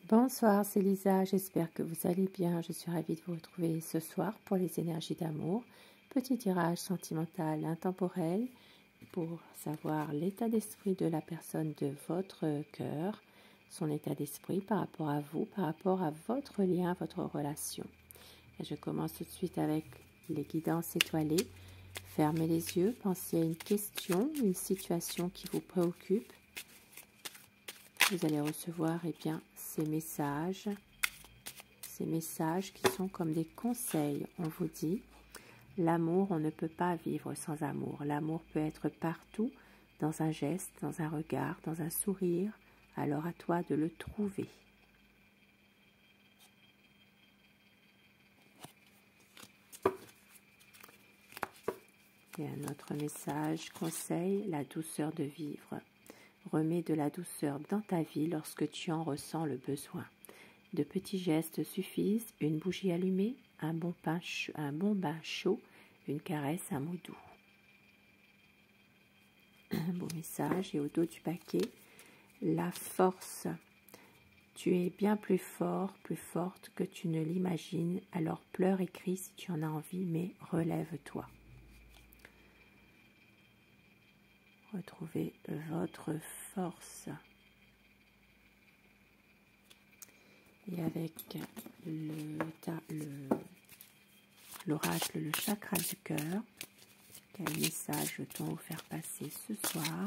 Bonsoir, c'est Lisa, j'espère que vous allez bien. Je suis ravie de vous retrouver ce soir pour les énergies d'amour. Petit tirage sentimental intemporel pour savoir l'état d'esprit de la personne de votre cœur, son état d'esprit par rapport à vous, par rapport à votre lien, votre relation. Et je commence tout de suite avec les guidances étoilées. Fermez les yeux, pensez à une question, une situation qui vous préoccupe. Vous allez recevoir ces messages qui sont comme des conseils. On vous dit, l'amour, on ne peut pas vivre sans amour. L'amour peut être partout, dans un geste, dans un regard, dans un sourire. Alors à toi de le trouver. Et un autre message, conseil, la douceur de vivre. Remets de la douceur dans ta vie lorsque tu en ressens le besoin. De petits gestes suffisent, une bougie allumée, un bon bain chaud, une caresse, un mot doux. Un beau message. Et au dos du paquet, la force. Tu es bien plus fort, plus forte que tu ne l'imagines, alors pleure et crie si tu en as envie, mais relève-toi. Retrouvez votre force. Et avec l'oracle, le chakra du cœur, quel message veut-on vous faire passer ce soir?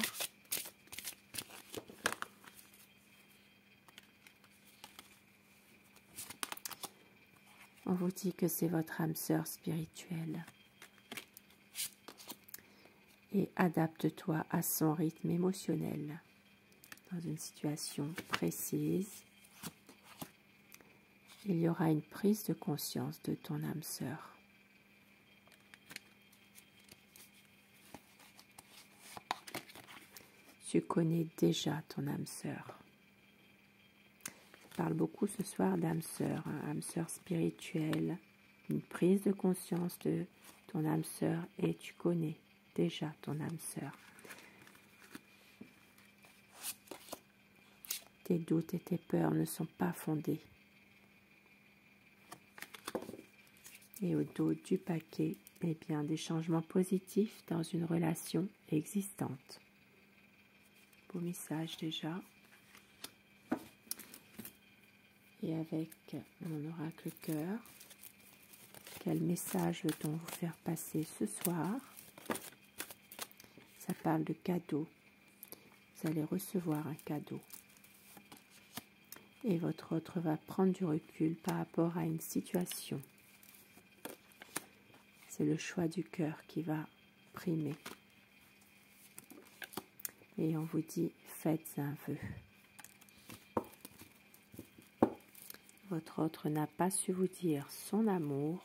On vous dit que c'est votre âme sœur spirituelle. Et adapte-toi à son rythme émotionnel. Dans une situation précise, il y aura une prise de conscience de ton âme sœur. Tu connais déjà ton âme sœur. Je parle beaucoup ce soir d'âme sœur, âme sœur spirituelle, une prise de conscience de ton âme sœur et tu connais déjà ton âme sœur. Tes doutes et tes peurs ne sont pas fondés. Et au dos du paquet, des changements positifs dans une relation existante. Beau message déjà. Et avec mon oracle cœur, quel message veut-on vous faire passer ce soir? Ça parle de cadeau. Vous allez recevoir un cadeau. Et votre autre va prendre du recul par rapport à une situation. C'est le choix du cœur qui va primer. Et on vous dit, faites un vœu. Votre autre n'a pas su vous dire son amour,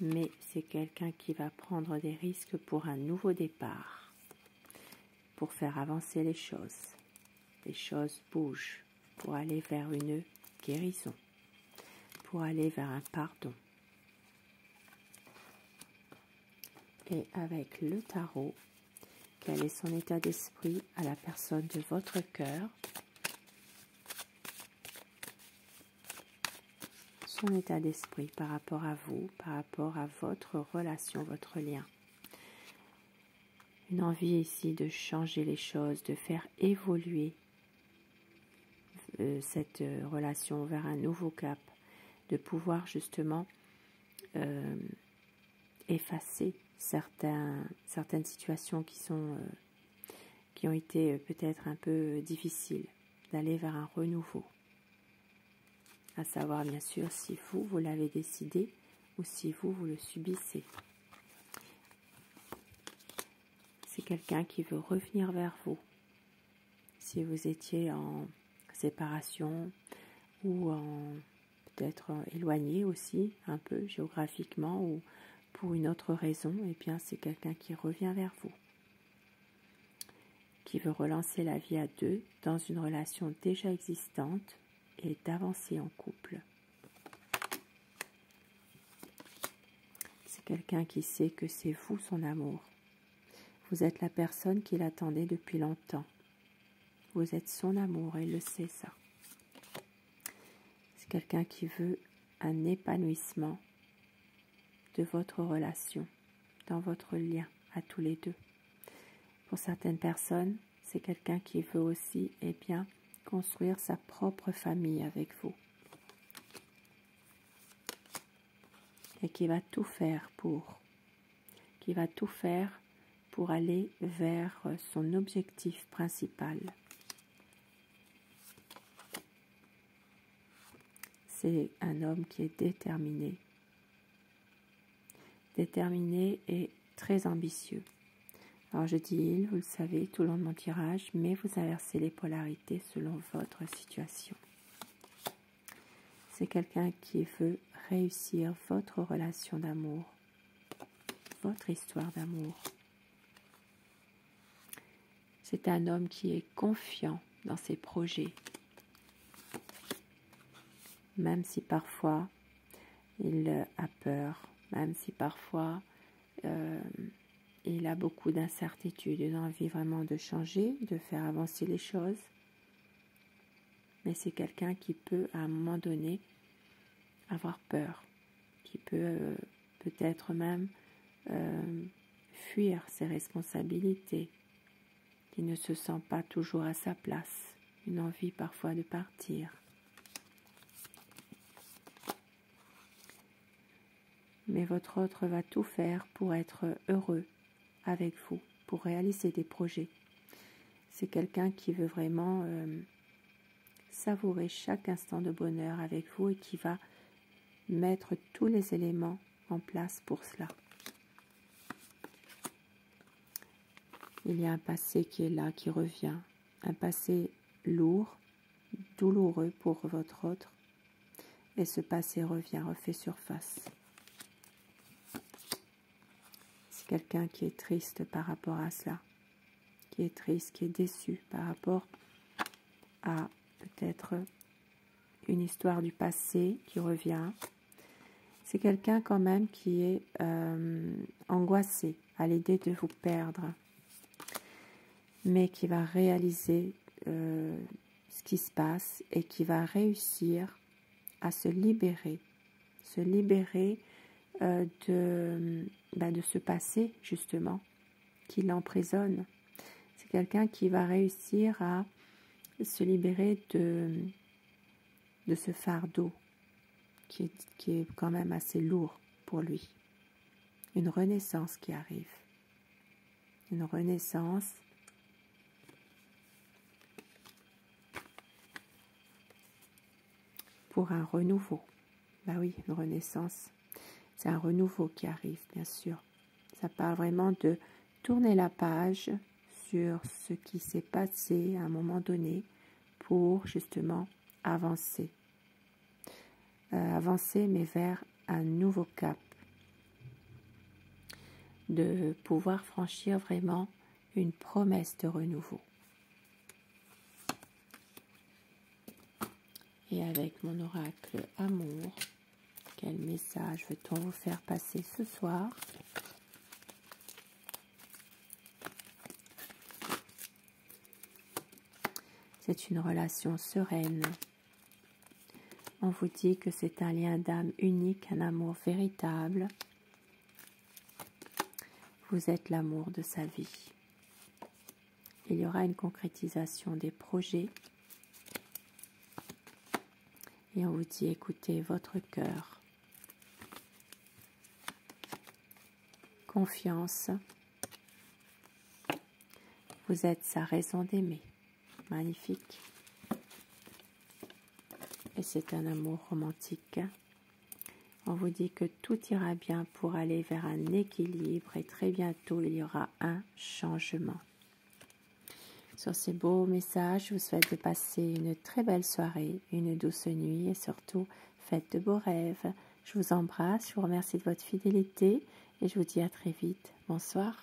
mais c'est quelqu'un qui va prendre des risques pour un nouveau départ, pour faire avancer les choses. Les choses bougent pour aller vers une guérison, pour aller vers un pardon. Et avec le tarot, quel est son état d'esprit à la personne de votre cœur? Son état d'esprit par rapport à vous, par rapport à votre relation, votre lien. Une envie ici de changer les choses, de faire évoluer cette relation vers un nouveau cap, de pouvoir justement effacer certaines situations qui ont été peut-être un peu difficiles, d'aller vers un renouveau. À savoir bien sûr si vous l'avez décidé ou si vous le subissez. C'est quelqu'un qui veut revenir vers vous. Si vous étiez en séparation ou peut-être éloigné aussi un peu géographiquement ou pour une autre raison, c'est quelqu'un qui revient vers vous, qui veut relancer la vie à deux dans une relation déjà existante et d'avancer en couple. C'est quelqu'un qui sait que c'est vous son amour. Vous êtes la personne qu'il attendait depuis longtemps. Vous êtes son amour et il le sait ça. C'est quelqu'un qui veut un épanouissement de votre relation, dans votre lien à tous les deux. Pour certaines personnes, c'est quelqu'un qui veut aussi, construire sa propre famille avec vous. Et qui va tout faire pour aller vers son objectif principal. C'est un homme qui est déterminé et très ambitieux. Alors je dis il, vous le savez tout le long de mon tirage, mais vous inversez les polarités selon votre situation. C'est quelqu'un qui veut réussir votre relation d'amour, votre histoire d'amour. C'est un homme qui est confiant dans ses projets, même si parfois il a peur, même si parfois il a beaucoup d'incertitudes, une envie vraiment de changer, de faire avancer les choses. Mais c'est quelqu'un qui peut, à un moment donné, avoir peur, qui peut peut-être même fuir ses responsabilités, qui ne se sent pas toujours à sa place, une envie parfois de partir. Mais votre autre va tout faire pour être heureux avec vous, pour réaliser des projets. C'est quelqu'un qui veut vraiment savourer chaque instant de bonheur avec vous et qui va mettre tous les éléments en place pour cela. Il y a un passé qui est là, qui revient, un passé lourd, douloureux pour votre autre, et ce passé revient, refait surface. C'est quelqu'un qui est triste par rapport à cela, qui est triste, qui est déçu par rapport à peut-être une histoire du passé qui revient. C'est quelqu'un quand même qui est angoissé à l'idée de vous perdre, mais qui va réaliser ce qui se passe et qui va réussir à se libérer de ce passé justement qui l'emprisonne. C'est quelqu'un qui va réussir à se libérer de ce fardeau qui est quand même assez lourd pour lui. Une renaissance qui arrive. Une renaissance pour un renouveau. Bah oui, une renaissance, c'est un renouveau qui arrive, bien sûr. Ça parle vraiment de tourner la page sur ce qui s'est passé à un moment donné pour justement avancer. Avancer, mais vers un nouveau cap. De pouvoir franchir vraiment une promesse de renouveau. Et avec mon oracle amour, quel message veut-on vous faire passer ce soir? C'est une relation sereine. On vous dit que c'est un lien d'âme unique, un amour véritable. Vous êtes l'amour de sa vie. Il y aura une concrétisation des projets. Et on vous dit, écoutez votre cœur. Confiance. Vous êtes sa raison d'aimer. Magnifique. Et c'est un amour romantique. On vous dit que tout ira bien pour aller vers un équilibre et très bientôt il y aura un changement. Sur ces beaux messages, je vous souhaite de passer une très belle soirée, une douce nuit et surtout faites de beaux rêves. Je vous embrasse, je vous remercie de votre fidélité et je vous dis à très vite. Bonsoir.